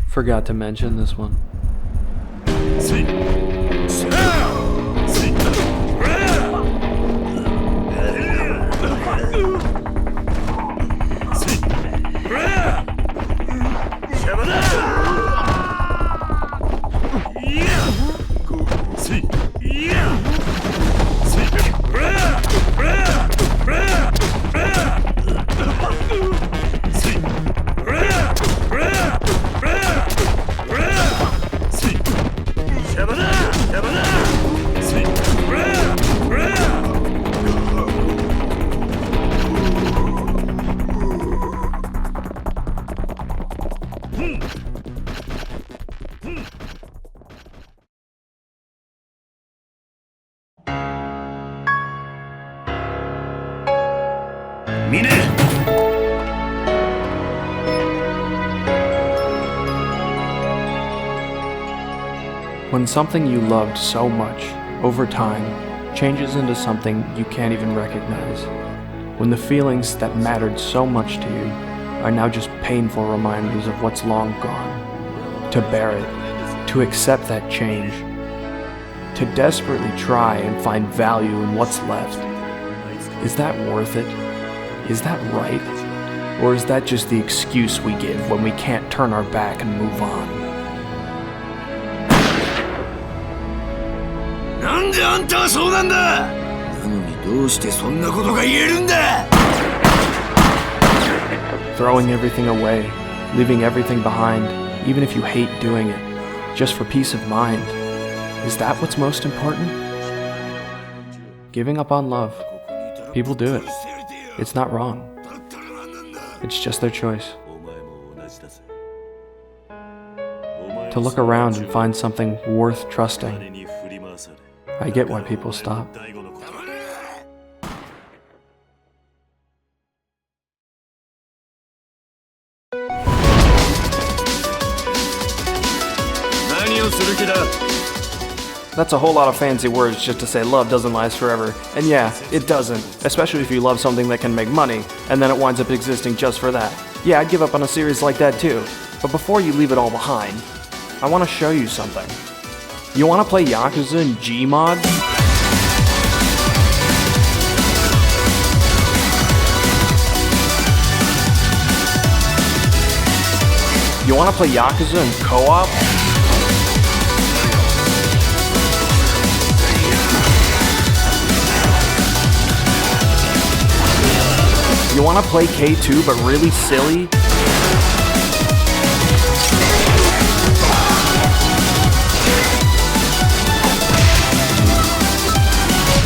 Forgot to mention this one. When something you loved so much, over time, changes into something you can't even recognize. When the feelings that mattered so much to you are now just painful reminders of what's long gone. To bear it, to accept that change, to desperately try and find value in what's left. Is that worth it? Is that right? Or is that just the excuse we give when we can't turn our back and move on? なんであんたはそうなんだ。なのにどうしてそんなことが言えるんだ。 Throwing everything away, leaving everything behind, even if you hate doing it, just for peace of mind. Is that what's most important? Giving up on love. People do it. It's not wrong. It's just their choice. To look around and find something worth trusting. I get why people stop. That's a whole lot of fancy words just to say love doesn't last forever. And yeah, it doesn't. Especially if you love something that can make money, and then it winds up existing just for that. Yeah, I'd give up on a series like that too. But before you leave it all behind, I want to show you something. You want to play Yakuza in Gmod? You want to play Yakuza in co-op? You want to play K2 but really silly?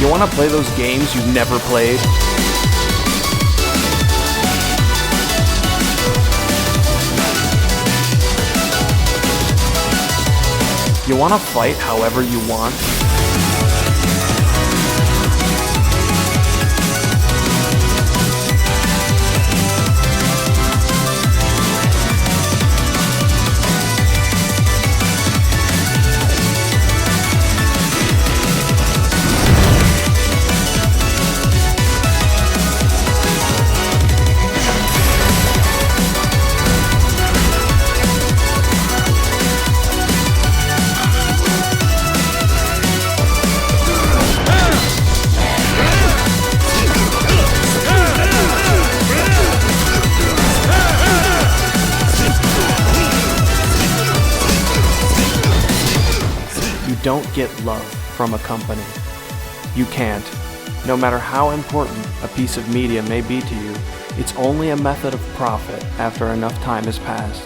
You want to play those games you've never played? You want to fight however you want? Don't get love from a company. You can't. No matter how important a piece of media may be to you, it's only a method of profit after enough time has passed.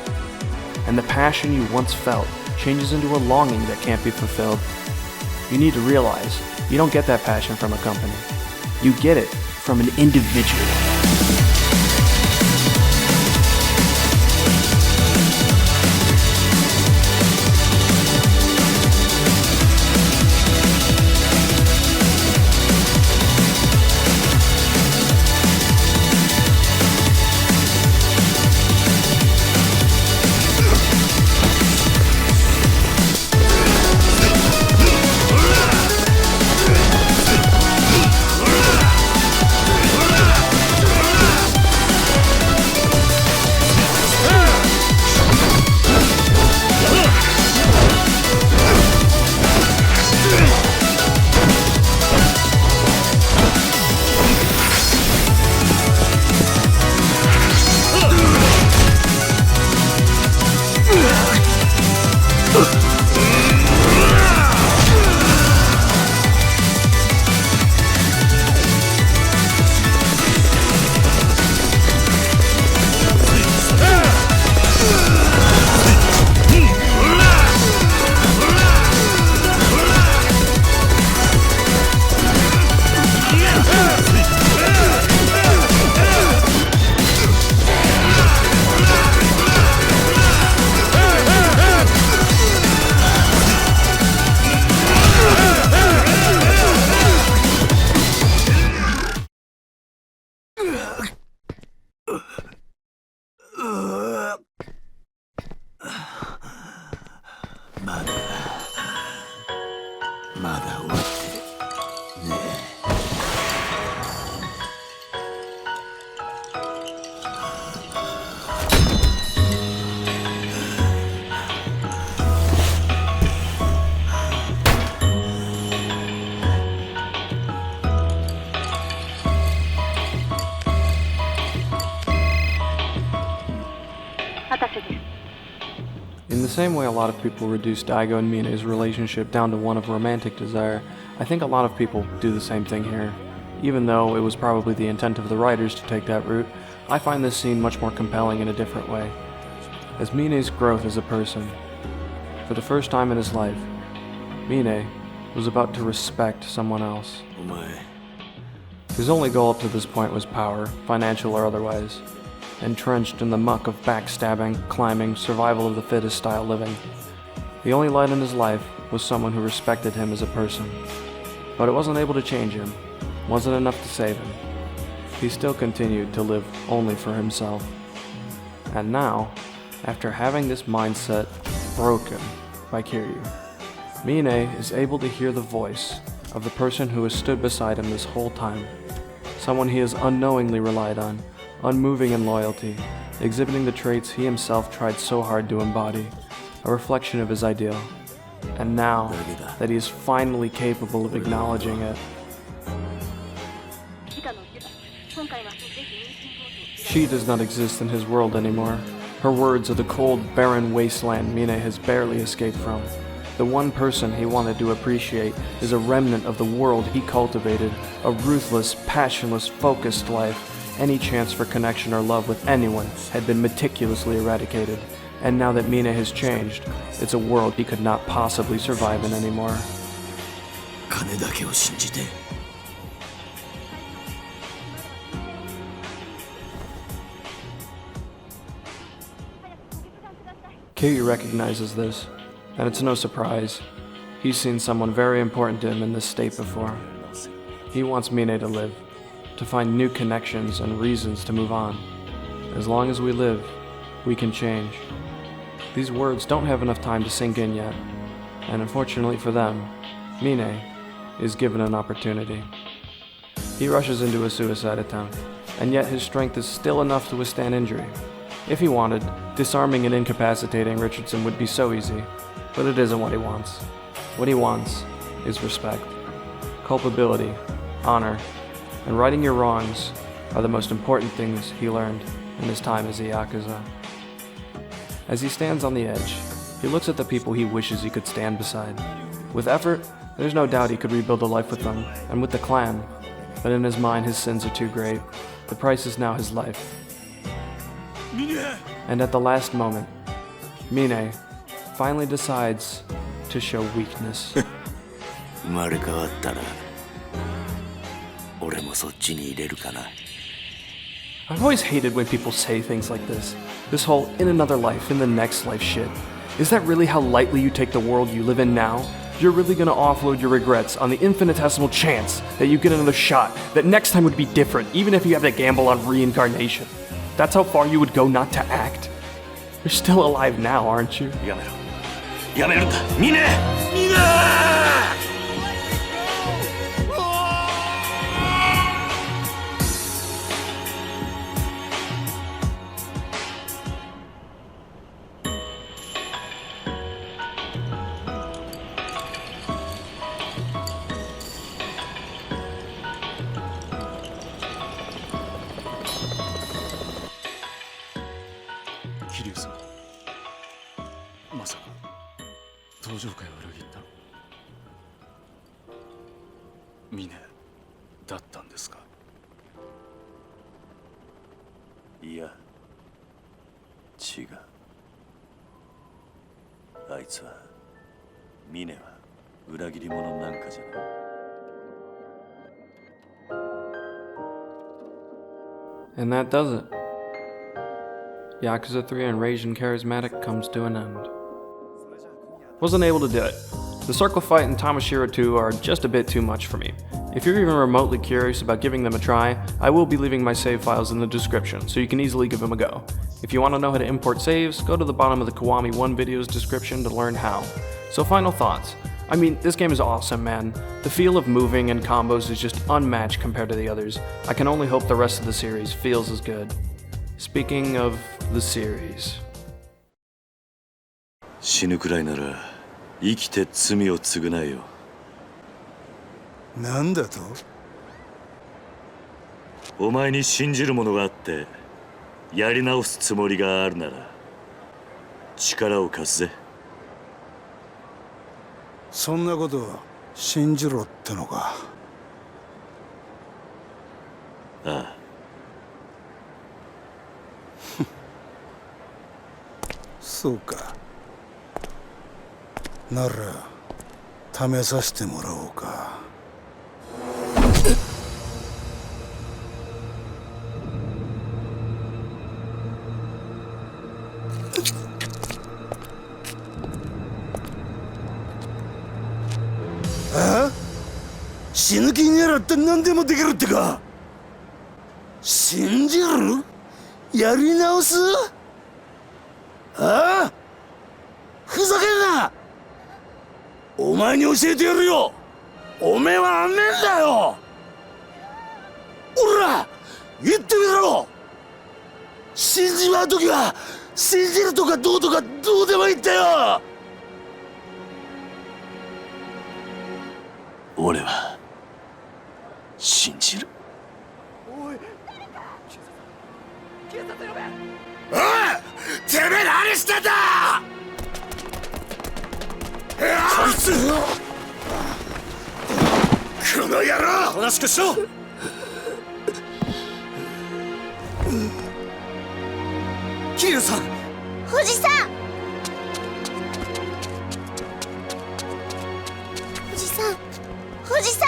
And the passion you once felt changes into a longing that can't be fulfilled. You need to realize you don't get that passion from a company. You get it from an individual. same way a lot of people reduce Daigo and Mine's relationship down to one of romantic desire, I think a lot of people do the same thing here. Even though it was probably the intent of the writers to take that route, I find this scene much more compelling in a different way. As Mine's growth as a person, for the first time in his life, Mine was about to respect someone else. His only goal up to this point was power, financial or otherwise, entrenched in the muck of backstabbing, climbing, survival of the fittest style living. The only light in his life was someone who respected him as a person. But it wasn't able to change him, wasn't enough to save him. He still continued to live only for himself. And now, after having this mindset broken by Kiryu, Mine is able to hear the voice of the person who has stood beside him this whole time. Someone he has unknowingly relied on, unmoving in loyalty, exhibiting the traits he himself tried so hard to embody, a reflection of his ideal. And now that he is finally capable of acknowledging it, she does not exist in his world anymore. Her words are the cold, barren wasteland Mine has barely escaped from. The one person he wanted to appreciate is a remnant of the world he cultivated, a ruthless, passionless, focused life. Any chance for connection or love with anyone had been meticulously eradicated. And now that Mine has changed, it's a world he could not possibly survive in anymore. Kiryu recognizes this, and it's no surprise. He's seen someone very important to him in this state before. He wants Mine to live, to find new connections and reasons to move on. As long as we live, we can change. These words don't have enough time to sink in yet, and unfortunately for them, Mine is given an opportunity. He rushes into a suicide attempt, and yet his strength is still enough to withstand injury. If he wanted, disarming and incapacitating Richardson would be so easy, but it isn't what he wants. What he wants is respect. Culpability, honor, and righting your wrongs are the most important things he learned in his time as a Yakuza. As he stands on the edge, he looks at the people he wishes he could stand beside. With effort, there's no doubt he could rebuild a life with them, and with the clan, but in his mind his sins are too great. The price is now his life. And at the last moment, Mine finally decides to show weakness. I've always hated when people say things like this. This whole in another life, in the next life shit. Is that really how lightly you take the world you live in now? You're really gonna offload your regrets on the infinitesimal chance that you get another shot, that next time would be different, even if you have to gamble on reincarnation. That's how far you would go not to act? You're still alive now, aren't you? やめるんだミネミネ桐生さんまさか登場会を裏切ったミネだったんですかいや違うあいつはミネは裏切り者なんかじゃない And that does it. Yakuza 3 Enraged and Charismatic comes to an end. Wasn't able to do it. The circle fight and Tamashiro 2 are just a bit too much for me. If you're even remotely curious about giving them a try, I will be leaving my save files in the description, so you can easily give them a go. If you want to know how to import saves, go to the bottom of the Kiwami 1 video's description to learn how. So final thoughts. I mean, this game is awesome, man. The feel of moving and combos is just unmatched compared to the others. I can only hope the rest of the series feels as good. Speaking of the series. 死ぬくらいなら生きて罪を償えよ。なんだと？お前に信じるものがあってやり直すつもりがあるなら力を貸すぜ。そんなこと信じろってのか。ああ。そうか。なら試させてもらおうか。ああ？死ぬ気にならって何でもできるってか。信じる？やり直す？ああ？ふざけんな！お前に教えてやるよ。おめえはあんめんだよ。おら言ってみろ。信じまうときは信じるとかどうとかどうでもいいってよ。俺は信じる。おい、警察呼べ。おい、てめえ何してんだ。こいつ、この野郎。おとなしくしろ。桐生さん。おじさん。おじさん。おじさん。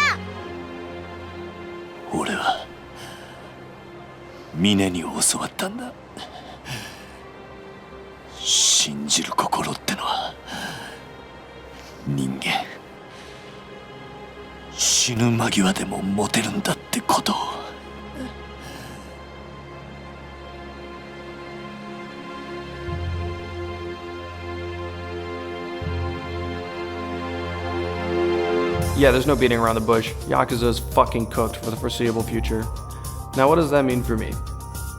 俺は峰に教わったんだ。信じる心ってのは人間死ぬ間際でも持てるんだってことを。Yeah, there's no beating around the bush. Yakuza is fucking cooked for the foreseeable future. Now, what does that mean for me?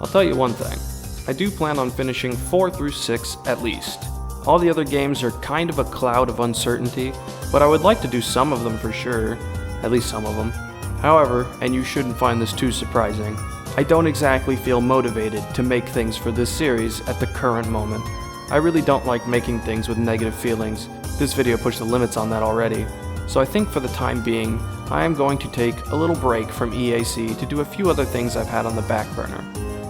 I'll tell you one thing. I do plan on finishing 4 through 6 at least. All the other games are kind of a cloud of uncertainty, but I would like to do some of them for sure. At least some of them. However, and you shouldn't find this too surprising, I don't exactly feel motivated to make things for this series at the current moment. I really don't like making things with negative feelings. This video pushed the limits on that already. So I think for the time being, I am going to take a little break from EAC to do a few other things I've had on the back burner.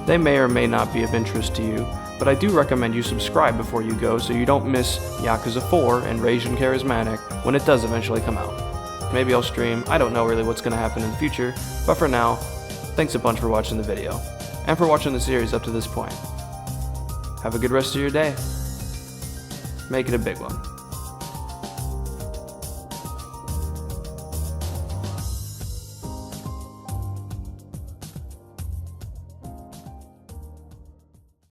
They may or may not be of interest to you, but I do recommend you subscribe before you go so you don't miss Yakuza 4 Enraged and Charismatic when it does eventually come out. Maybe I'll stream, I don't know really what's going to happen in the future, but for now, thanks a bunch for watching the video, and for watching the series up to this point. Have a good rest of your day. Make it a big one.